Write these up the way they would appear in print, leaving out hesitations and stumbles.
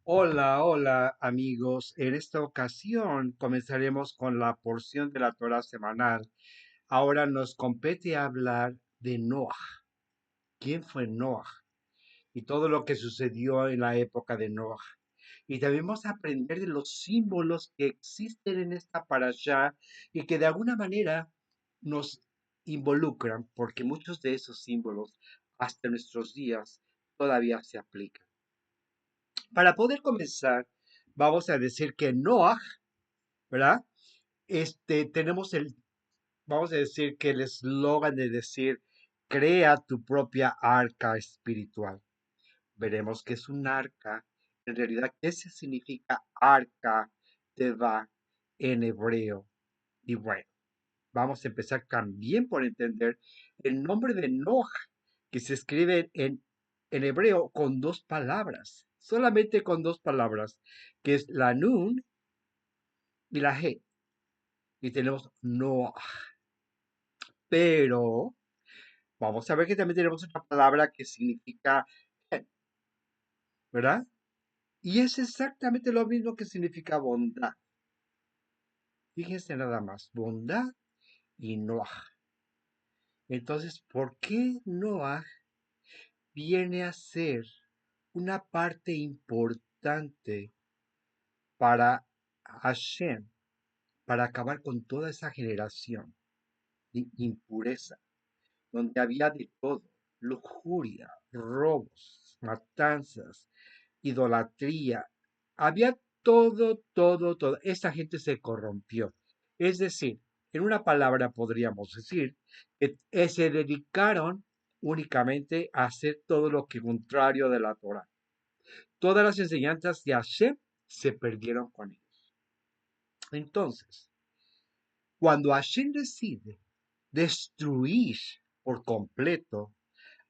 Hola, hola amigos. En esta ocasión comenzaremos con la porción de la Torah semanal. Ahora nos compete hablar de Noah. ¿Quién fue Noah? Y todo lo que sucedió en la época de Noah. Y debemos aprender de los símbolos que existen en esta parashá y que de alguna manera nos involucran, porque muchos de esos símbolos hasta nuestros días todavía se aplican. Para poder comenzar, vamos a decir que Noah, ¿verdad? Tenemos vamos a decir que el eslogan de decir, crea tu propia arca espiritual. Veremos qué es un arca. En realidad, ¿qué se significa arca teva en hebreo? Y bueno, vamos a empezar también por entender el nombre de Noah, que se escribe en hebreo con dos palabras, solamente con dos palabras, que es la Nun y la He. Y tenemos Noah. Pero vamos a ver que también tenemos otra palabra que significa He, ¿verdad? Y es exactamente lo mismo que significa bondad. Fíjense nada más, bondad y Noah. Entonces, ¿por qué Noah viene a ser una parte importante para Hashem, para acabar con toda esa generación de impureza, donde había de todo, lujuria, robos, matanzas, idolatría, había todo. Esa gente se corrompió. Es decir, en una palabra podríamos decir que se dedicaron únicamente a hacer todo lo que contrario de la Torah. Todas las enseñanzas de Hashem se perdieron con ellos. Entonces, cuando Hashem decide destruir por completo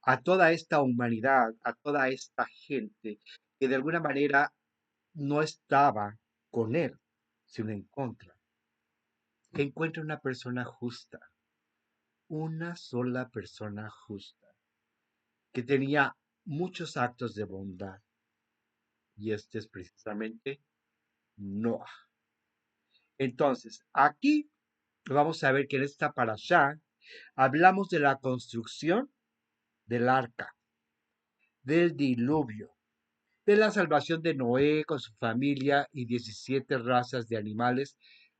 a toda esta humanidad, a toda esta gente que de alguna manera no estaba con él, sino en contra, encuentra una persona justa, una sola persona justa, que tenía muchos actos de bondad, y este es precisamente Noah. Entonces, aquí vamos a ver que en esta parashá hablamos de la construcción del arca, del diluvio, de la salvación de Noé con su familia y 17 razas de animales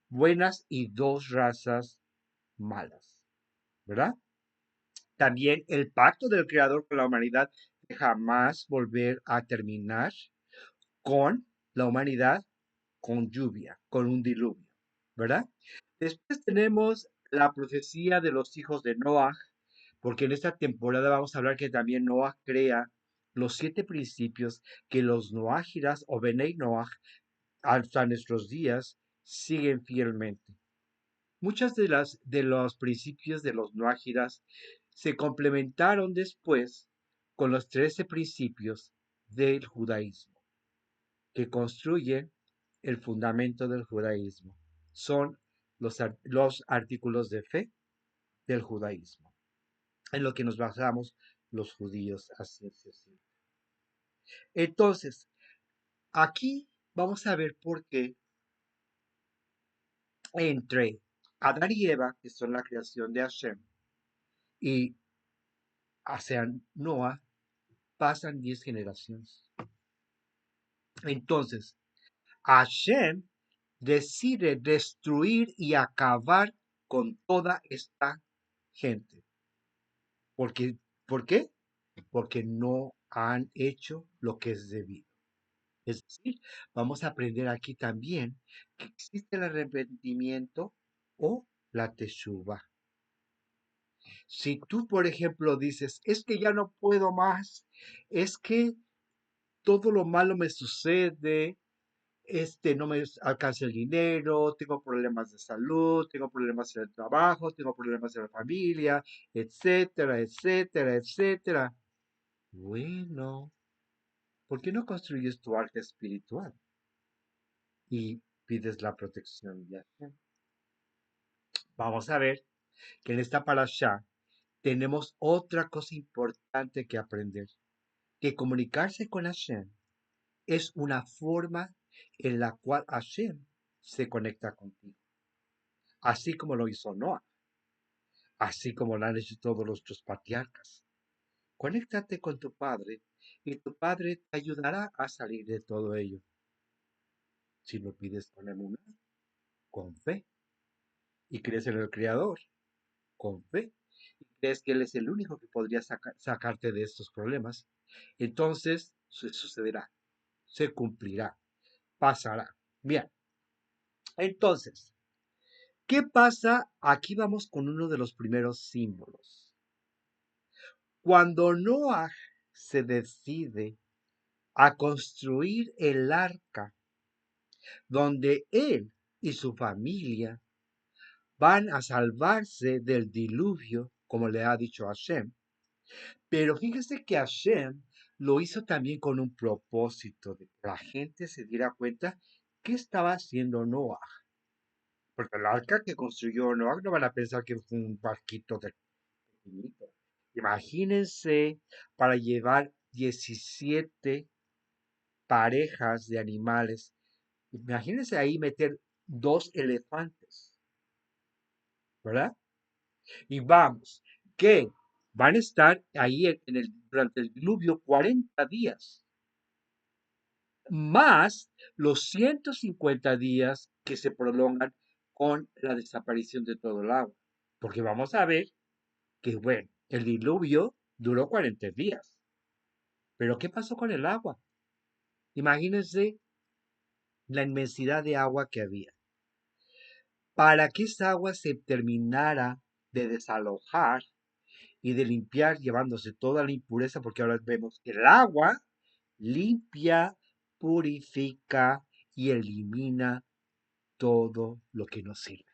buenas y dos razas malas, ¿verdad? También el pacto del Creador con la humanidad de jamás volver a terminar con la humanidad con lluvia, con un diluvio, ¿verdad? Después tenemos la profecía de los hijos de Noah, porque en esta temporada vamos a hablar que también Noah crea los 7 principios que los Noahiras o Benei Noah hasta nuestros días siguen fielmente. Muchas de los principios de los Noahiras se complementaron después con los 13 principios del judaísmo, que construyen el fundamento del judaísmo. Son los artículos de fe del judaísmo, en lo que nos basamos los judíos a ciencia cierta. Entonces, aquí vamos a ver por qué entre Adán y Eva, que son la creación de Hashem, y hacia Noah, pasan 10 generaciones. Entonces, Hashem decide destruir y acabar con toda esta gente. Porque, ¿por qué? Porque no han hecho lo que es debido. Es decir, vamos a aprender aquí también que existe el arrepentimiento o la teshuva. Si tú, por ejemplo, dices, es que ya no puedo más, es que todo lo malo me sucede, no me alcanza el dinero, tengo problemas de salud, tengo problemas en el trabajo, tengo problemas en la familia, etcétera. Bueno, ¿por qué no construyes tu arca espiritual y pides la protección de Hashem? Vamos a ver que en esta parasha tenemos otra cosa importante que aprender, que comunicarse con Hashem es una forma en la cual Hashem se conecta contigo, así como lo hizo Noah, así como lo han hecho todos los otros patriarcas. Conéctate con tu Padre y tu Padre te ayudará a salir de todo ello. Si lo pides con emuná, con fe, y crees en el Creador, con fe, y crees que Él es el único que podría sacarte de estos problemas, entonces sucederá, se cumplirá, pasará. Bien, entonces, ¿qué pasa? Aquí vamos con uno de los primeros símbolos. Cuando Noah se decide a construir el arca, donde él y su familia van a salvarse del diluvio, como le ha dicho Hashem. Pero fíjese que Hashem lo hizo también con un propósito, de que la gente se diera cuenta qué estaba haciendo Noah. Porque el arca que construyó Noah no van a pensar que fue un barquito de pequeñito. Imagínense para llevar 17 parejas de animales. Imagínense ahí meter 2 elefantes, ¿verdad? Y vamos, que van a estar ahí durante el diluvio 40 días, más los 150 días que se prolongan con la desaparición de todo el agua. Porque vamos a ver que, bueno, el diluvio duró 40 días. Pero ¿qué pasó con el agua? Imagínense la inmensidad de agua que había. Para que esa agua se terminara de desalojar y de limpiar, llevándose toda la impureza, porque ahora vemos que el agua limpia, purifica y elimina todo lo que nos sirve.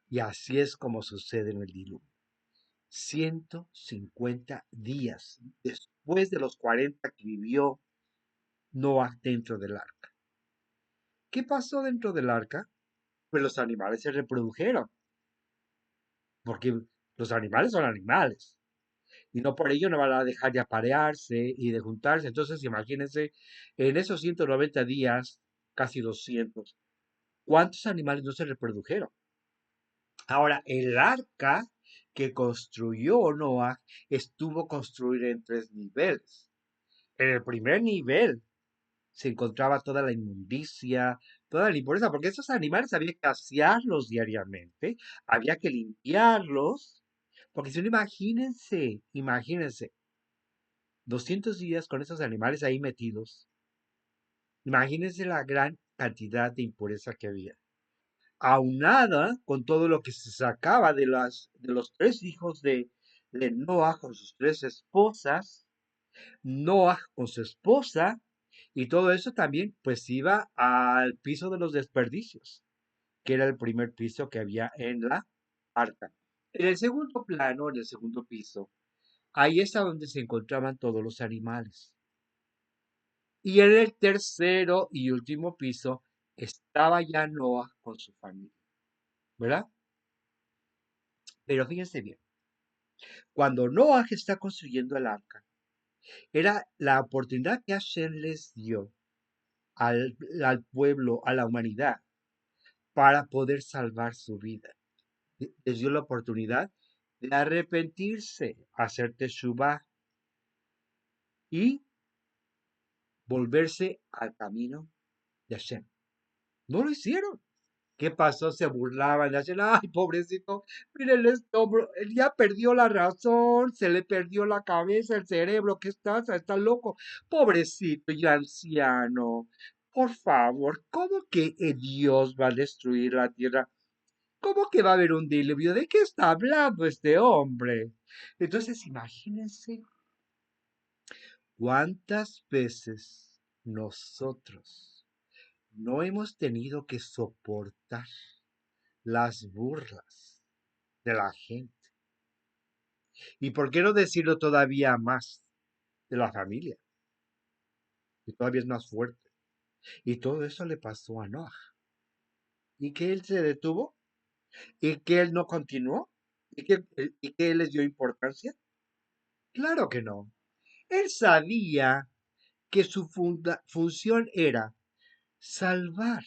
Y así es como sucede en el diluvio. 150 días después de los 40 que vivió Noah dentro del arca. ¿Qué pasó dentro del arca? Pues los animales se reprodujeron, porque los animales son animales. Y no por ello no van a dejar de aparearse y de juntarse. Entonces, imagínense, en esos 190 días, casi 200, ¿cuántos animales no se reprodujeron? Ahora, el arca que construyó Noah estuvo construida en 3 niveles. En el primer nivel se encontraba toda la inmundicia, toda la impureza, porque esos animales había que asearlos diariamente, había que limpiarlos, porque si no, imagínense, 200 días con esos animales ahí metidos. Imagínense la gran cantidad de impureza que había. Aunada con todo lo que se sacaba de los 3 hijos de Noah con sus 3 esposas, Noah con su esposa, y todo eso también pues iba al piso de los desperdicios, que era el primer piso que había en la arca. En el segundo plano, en el segundo piso, ahí es a donde se encontraban todos los animales. Y en el tercero y último piso estaba ya Noah con su familia, ¿verdad? Pero fíjense bien, cuando Noah está construyendo el arca, era la oportunidad que Hashem les dio al pueblo, a la humanidad, para poder salvar su vida. Les dio la oportunidad de arrepentirse, hacer teshuvah y volverse al camino de Hashem. No lo hicieron. ¿Qué pasó? Se burlaban, le hacían, ay, pobrecito, miren este hombre, él ya perdió la razón, se le perdió la cabeza, el cerebro, ¿qué está loco? Pobrecito y anciano, por favor, ¿cómo que Dios va a destruir la tierra? ¿Cómo que va a haber un diluvio? ¿De qué está hablando este hombre? Entonces, imagínense cuántas veces nosotros no hemos tenido que soportar las burlas de la gente. ¿Y por qué no decirlo todavía más de la familia? Que todavía es más fuerte. Y todo eso le pasó a Noah. ¿Y que él se detuvo? ¿Y que él no continuó? ¿Y que él les dio importancia? Claro que no. Él sabía que su función era salvar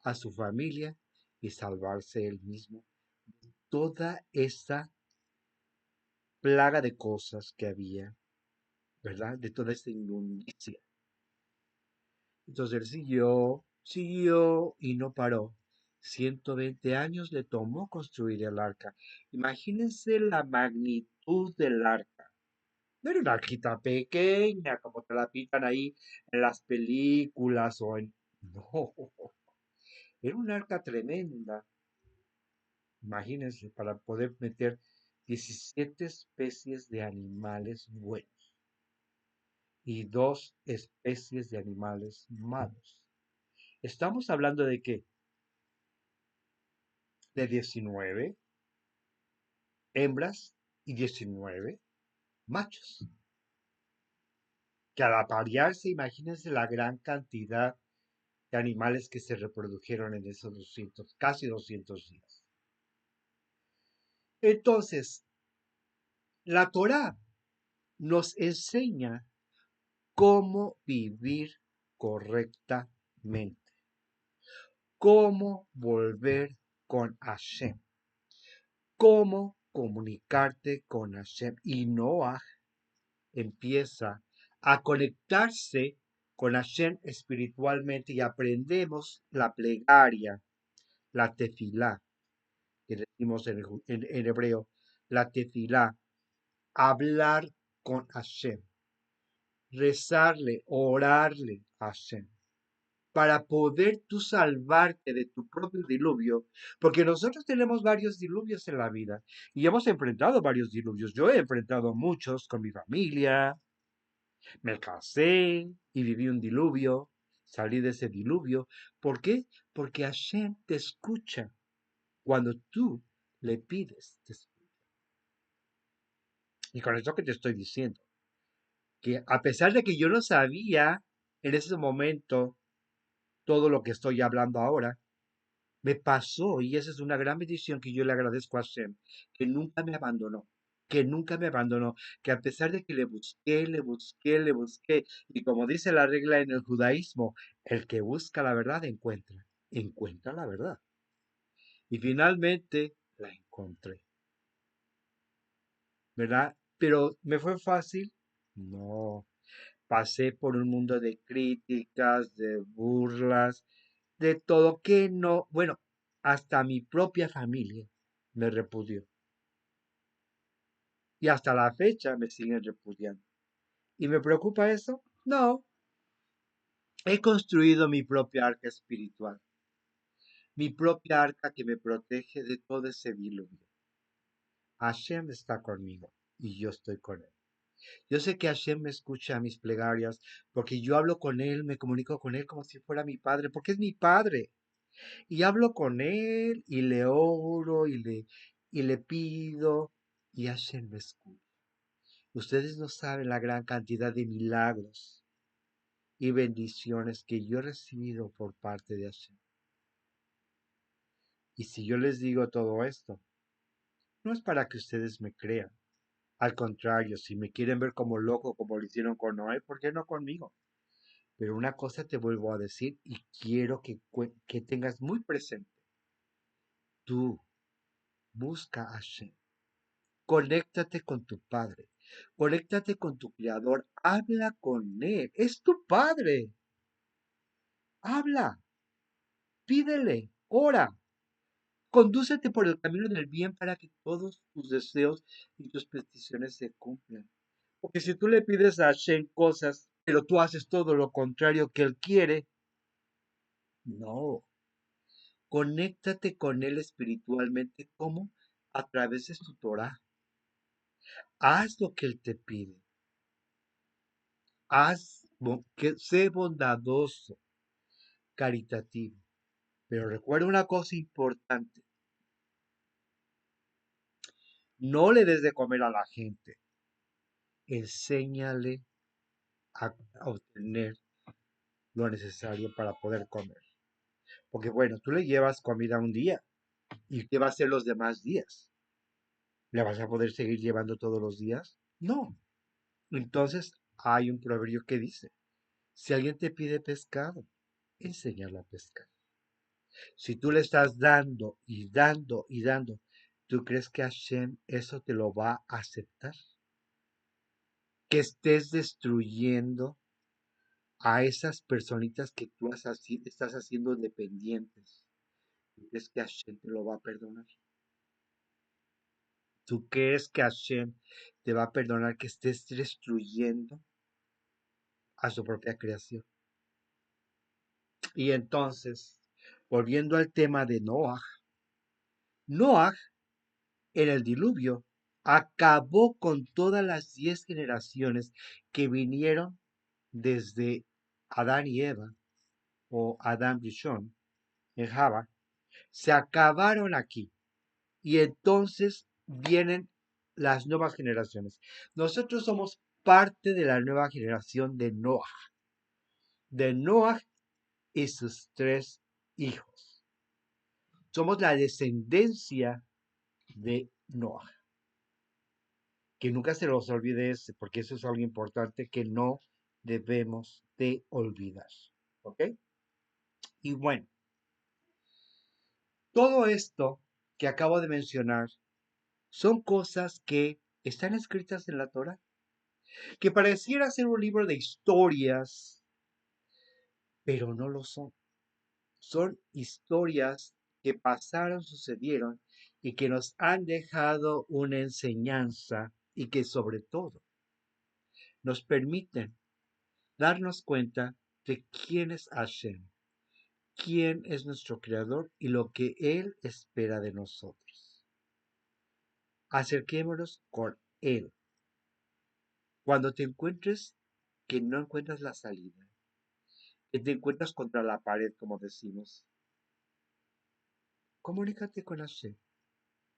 a su familia y salvarse él mismo. Toda esa plaga de cosas que había, ¿verdad? De toda esta inmundicia. Entonces él siguió y no paró. 120 años le tomó construir el arca. Imagínense la magnitud del arca. No era una arquita pequeña como te la pintan ahí en las películas o en... No, era un arca tremenda. Imagínense, para poder meter 17 especies de animales buenos y 2 especies de animales malos. Estamos hablando de qué? De 19 hembras y 19 machos. Que al aparearse, imagínense la gran cantidad de animales que se reprodujeron en esos 200, casi 200 días. Entonces, la Torá nos enseña cómo vivir correctamente, cómo volver con Hashem, cómo comunicarte con Hashem. Y Noah empieza a conectarse con Hashem espiritualmente y aprendemos la plegaria, la tefilá, que decimos en hebreo, la tefilá, hablar con Hashem, rezarle, orarle a Hashem, para poder tú salvarte de tu propio diluvio, porque nosotros tenemos varios diluvios en la vida y hemos enfrentado varios diluvios. Yo he enfrentado muchos con mi familia, me casé y viví un diluvio, salí de ese diluvio. ¿Por qué? Porque Hashem te escucha cuando tú le pides. Y con eso que te estoy diciendo, que a pesar de que yo no sabía en ese momento todo lo que estoy hablando ahora, me pasó y esa es una gran bendición que yo le agradezco a Hashem, que nunca me abandonó, que nunca me abandonó, que a pesar de que le busqué, y como dice la regla en el judaísmo, el que busca la verdad encuentra la verdad. Y finalmente la encontré, ¿verdad? Pero ¿me fue fácil? No. Pasé por un mundo de críticas, de burlas, de todo que no, bueno, hasta mi propia familia me repudió. Y hasta la fecha me siguen repudiando. ¿Y me preocupa eso? No. He construido mi propia arca espiritual, mi propia arca que me protege de todo ese diluvio. Hashem está conmigo y yo estoy con él. Yo sé que Hashem me escucha mis plegarias porque yo hablo con él, me comunico con él como si fuera mi padre, porque es mi padre. Y hablo con él y le oro y le pido y Hashem me escucha. Ustedes no saben la gran cantidad de milagros y bendiciones que yo he recibido por parte de Hashem. Y si yo les digo todo esto, no es para que ustedes me crean. Al contrario, si me quieren ver como loco, como lo hicieron con Noé, ¿por qué no conmigo? Pero una cosa te vuelvo a decir y quiero que tengas muy presente. Tú busca a Hashem. Conéctate con tu Padre. Conéctate con tu Creador. Habla con Él. Es tu Padre. Habla. Pídele. Ora. Condúcete por el camino del bien para que todos tus deseos y tus peticiones se cumplan. Porque si tú le pides a Hashem cosas, pero tú haces todo lo contrario que Él quiere, no. Conéctate con Él espiritualmente. ¿Cómo? A través de su Torah. Haz lo que Él te pide. Sé bondadoso, caritativo. Pero recuerda una cosa importante. No le des de comer a la gente. Enséñale a obtener lo necesario para poder comer. Porque bueno, tú le llevas comida un día. ¿Y qué va a hacer los demás días? ¿Le vas a poder seguir llevando todos los días? No. Entonces hay un proverbio que dice, Si alguien te pide pescado, enséñalo a pescar. Si tú le estás dando y dando y dando, ¿tú crees que Hashem eso te lo va a aceptar? Que estés destruyendo a esas personitas que tú estás haciendo dependientes. ¿Tú crees que Hashem te lo va a perdonar? ¿Tú crees que Hashem te va a perdonar que estés destruyendo a su propia creación? Y entonces, volviendo al tema de Noah, Noah en el diluvio acabó con todas las 10 generaciones que vinieron desde Adán y Eva, o Adán Rishon, en Java, se acabaron aquí. Y entonces vienen las nuevas generaciones. Nosotros somos parte de la nueva generación de Noah y sus 3 hijos. Somos la descendencia de Noah. Que nunca se los olvide ese, porque eso es algo importante que no debemos de olvidar. ¿Ok? Y bueno, todo esto que acabo de mencionar son cosas que están escritas en la Torah, que pareciera ser un libro de historias, pero no lo son. Son historias que pasaron, sucedieron y que nos han dejado una enseñanza y que sobre todo nos permiten darnos cuenta de quién es Hashem, quién es nuestro creador y lo que Él espera de nosotros. Acerquémonos con Él. Cuando te encuentres que no encuentras la salida, que te encuentras contra la pared, como decimos, comunícate con Hashem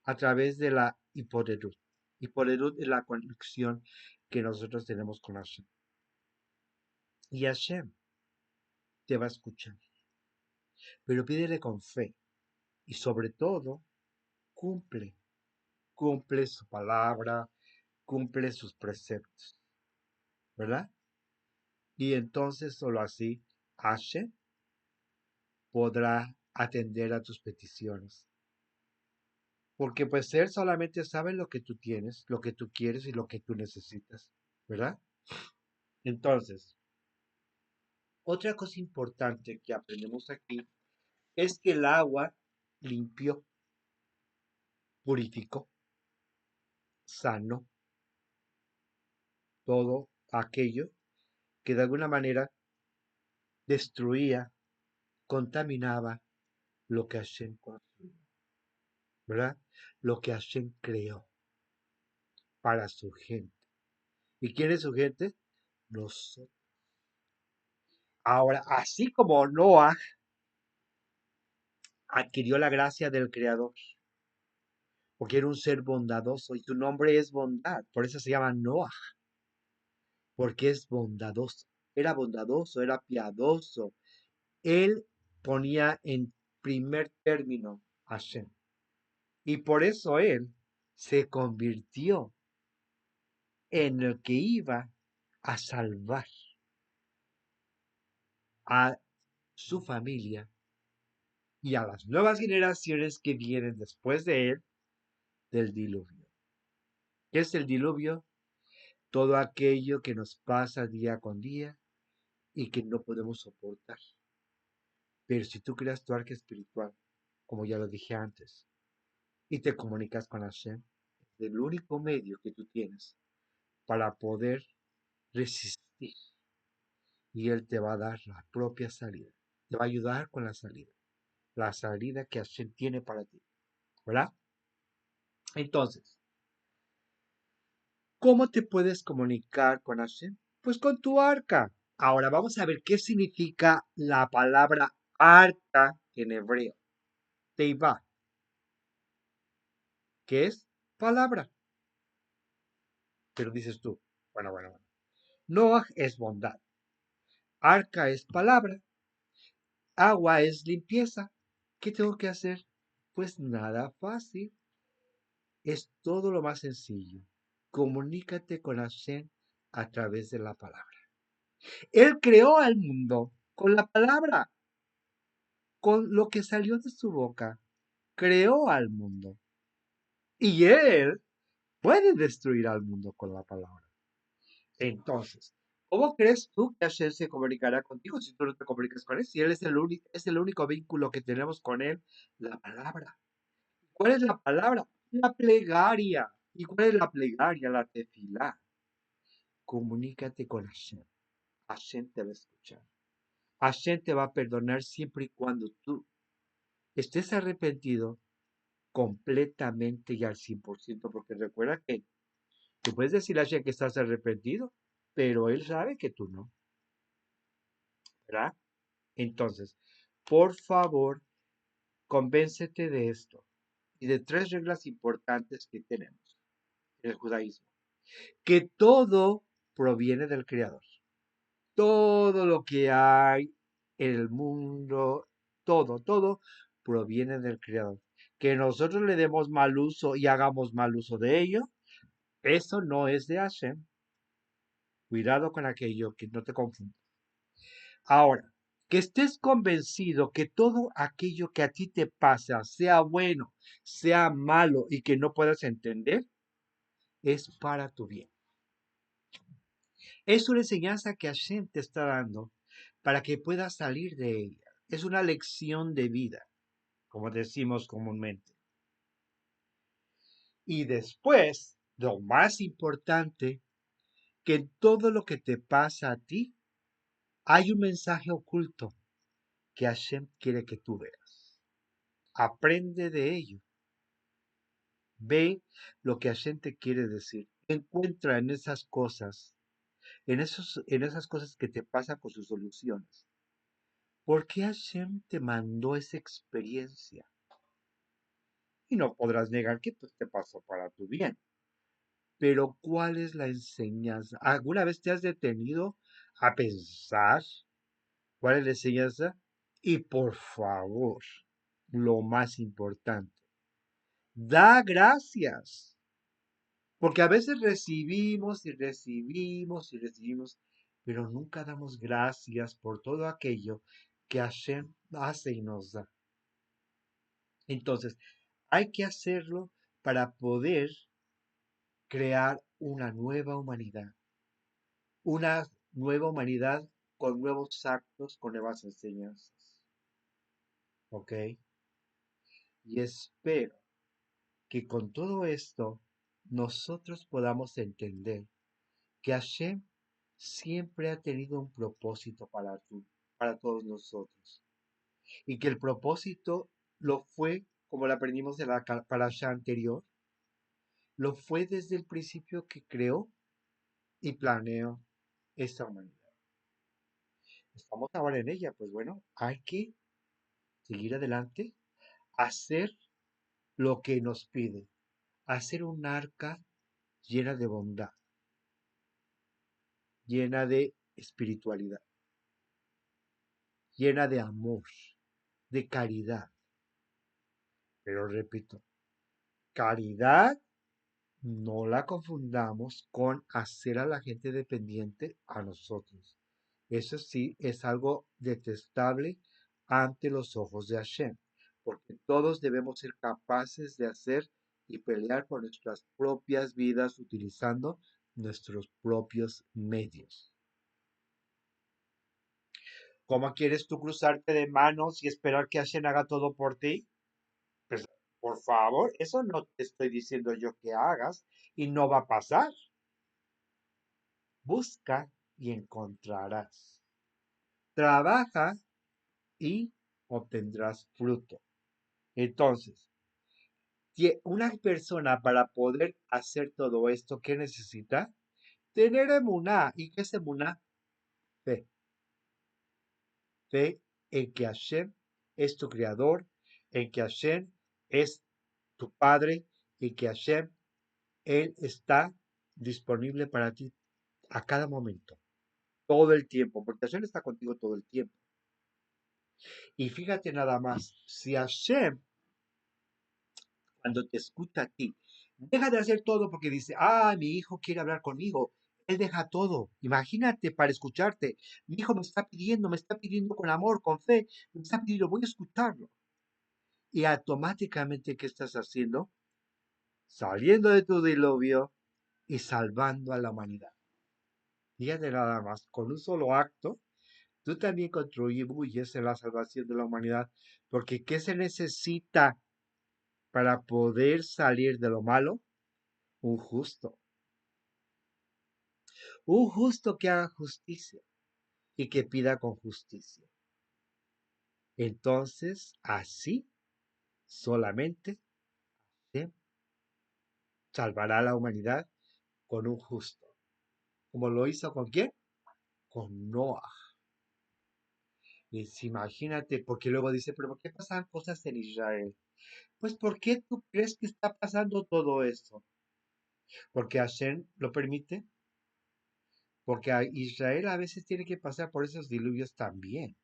a través de la hipoderut. Hipoderut es la conexión que nosotros tenemos con Hashem. Y Hashem te va a escuchar, pero pídele con fe y sobre todo cumple, cumple su palabra, cumple sus preceptos, ¿verdad? Y entonces solo así Hashem podrá atender a tus peticiones. Porque pues Él solamente sabe lo que tú tienes, lo que tú quieres y lo que tú necesitas, ¿verdad? Entonces, otra cosa importante que aprendemos aquí es que el agua limpió, purificó, sanó todo aquello que de alguna manera destruía, contaminaba lo que Hashem construyó, ¿verdad? Lo que Hashem creó para su gente. ¿Y quién es su gente? Nosotros. Ahora, así como Noah adquirió la gracia del Creador, porque era un ser bondadoso, y su nombre es bondad, por eso se llama Noah, porque es bondadoso, era piadoso. Él ponía en primer término a Hashem, y por eso él se convirtió en el que iba a salvar a su familia y a las nuevas generaciones que vienen después de él del diluvio. ¿Qué es el diluvio? Todo aquello que nos pasa día con día y que no podemos soportar. Pero si tú creas tu arca espiritual, como ya lo dije antes, y te comunicas con Hashem, es el único medio que tú tienes para poder resistir. Y Él te va a dar la propia salida. Te va a ayudar con la salida. La salida que Hashem tiene para ti. ¿Verdad? Entonces, ¿cómo te puedes comunicar con Hashem? Pues con tu arca. Ahora vamos a ver qué significa la palabra arca en hebreo. Teiva, que es palabra. Pero dices tú, bueno. Noah es bondad. Arca es palabra. Agua es limpieza. ¿Qué tengo que hacer? Pues nada fácil. Es todo lo más sencillo. Comunícate con Hashem a través de la palabra. Él creó al mundo con la palabra, con lo que salió de su boca. Creó al mundo. Y él puede destruir al mundo con la palabra. Entonces, ¿cómo crees tú que Hashem se comunicará contigo si tú no te comunicas con él? Si él es el único vínculo que tenemos con él, la palabra. ¿Cuál es la palabra? La plegaria. ¿Y cuál es la plegaria? La tefilá. Comunícate con Hashem. Hashem te va a escuchar. Hashem te va a perdonar siempre y cuando tú estés arrepentido completamente y al 100%, porque recuerda que tú puedes decir a Hashem que estás arrepentido, pero él sabe que tú no, ¿verdad? Entonces, por favor, convéncete de esto y de tres reglas importantes que tenemos en el judaísmo. Que todo proviene del Creador. Todo lo que hay en el mundo, todo proviene del Creador. Que nosotros le demos mal uso y hagamos mal uso de ello, eso no es de Hashem. Cuidado con aquello, que no te confundas. Ahora, que estés convencido que todo aquello que a ti te pasa, sea bueno, sea malo y que no puedas entender, es para tu bien. Es una enseñanza que Hashem te está dando para que puedas salir de ella. Es una lección de vida, como decimos comúnmente. Y después, lo más importante, que en todo lo que te pasa a ti, hay un mensaje oculto que Hashem quiere que tú veas. Aprende de ello. Ve lo que Hashem te quiere decir. Encuentra en esas cosas, en esas cosas que te pasan con sus soluciones. ¿Por qué Hashem te mandó esa experiencia? Y no podrás negar que pues, te pasó para tu bien. Pero ¿cuál es la enseñanza? ¿Alguna vez te has detenido a pensar cuál es la enseñanza? Y por favor, lo más importante, da gracias. Porque a veces recibimos y recibimos y recibimos, pero nunca damos gracias por todo aquello que Hashem hace y nos da. Entonces, hay que hacerlo para poder crear una nueva humanidad con nuevos actos, con nuevas enseñanzas. ¿Ok? Y espero que con todo esto nosotros podamos entender que Hashem siempre ha tenido un propósito para todos nosotros. Y que el propósito lo fue, como lo aprendimos de la parasha anterior, lo fue desde el principio que creó y planeó esta humanidad. Estamos ahora en ella, pues bueno, hay que seguir adelante, hacer lo que nos pide, hacer un arca llena de bondad, llena de espiritualidad, llena de amor, de caridad. Pero repito, caridad no la confundamos con hacer a la gente dependiente a nosotros. Eso sí es algo detestable ante los ojos de Hashem, porque todos debemos ser capaces de hacer y pelear por nuestras propias vidas utilizando nuestros propios medios. ¿Cómo quieres tú cruzarte de manos y esperar que Hashem haga todo por ti? Pues, por favor, eso no te estoy diciendo yo que hagas y no va a pasar. Busca y encontrarás. Trabaja y obtendrás fruto. Entonces, una persona para poder hacer todo esto, ¿qué necesita? Tener emuná. ¿Y qué es emuná? Fe. Fe en que Hashem es tu creador, en que Hashem es tu padre y que Hashem, Él está disponible para ti a cada momento, todo el tiempo, porque Hashem está contigo todo el tiempo. Y fíjate nada más, si Hashem, cuando te escucha a ti, deja de hacer todo porque dice, mi hijo quiere hablar conmigo, Él deja todo, imagínate, para escucharte. Mi hijo me está pidiendo con amor, con fe, me está pidiendo, voy a escucharlo. Y automáticamente, ¿qué estás haciendo? Saliendo de tu diluvio y salvando a la humanidad. Fíjate nada más, con un solo acto, tú también contribuyes en la salvación de la humanidad, porque ¿qué se necesita para poder salir de lo malo? Un justo. Un justo que haga justicia y que pida con justicia. Entonces, así solamente se salvará a la humanidad con un justo. ¿Como lo hizo con quién? Con Noah. Imagínate, porque luego dice, pero ¿por qué pasan cosas en Israel? Pues ¿por qué tú crees que está pasando todo esto? Porque Hashem lo permite, porque a Israel a veces tiene que pasar por esos diluvios también.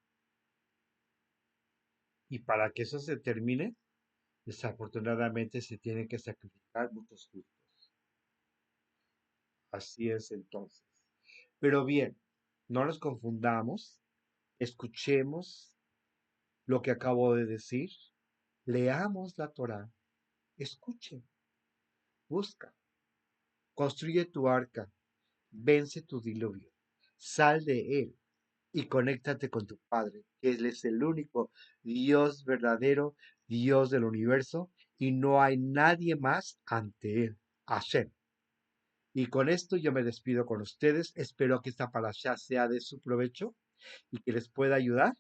Y para que eso se termine, desafortunadamente se tienen que sacrificar muchos justos. Así es entonces. Pero bien, no nos confundamos, escuchemos lo que acabo de decir, leamos la Torah, escuche, busca, construye tu arca, vence tu diluvio, sal de él y conéctate con tu Padre, que Él es el único Dios verdadero, Dios del universo, y no hay nadie más ante Él, Hashem. Y con esto yo me despido con ustedes. Espero que esta parasha sea de su provecho y que les pueda ayudar.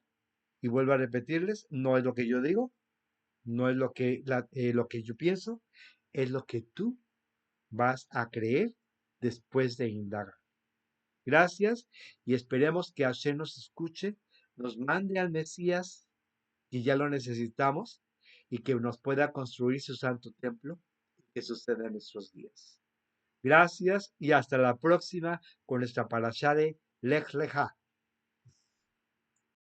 Y vuelvo a repetirles, no es lo que yo digo, no es lo que yo pienso, es lo que tú vas a creer después de indagar. Gracias y esperemos que Hashem nos escuche, nos mande al Mesías, que ya lo necesitamos, y que nos pueda construir su santo templo, que suceda en nuestros días. Gracias y hasta la próxima con nuestra parashá de Lech Lecha.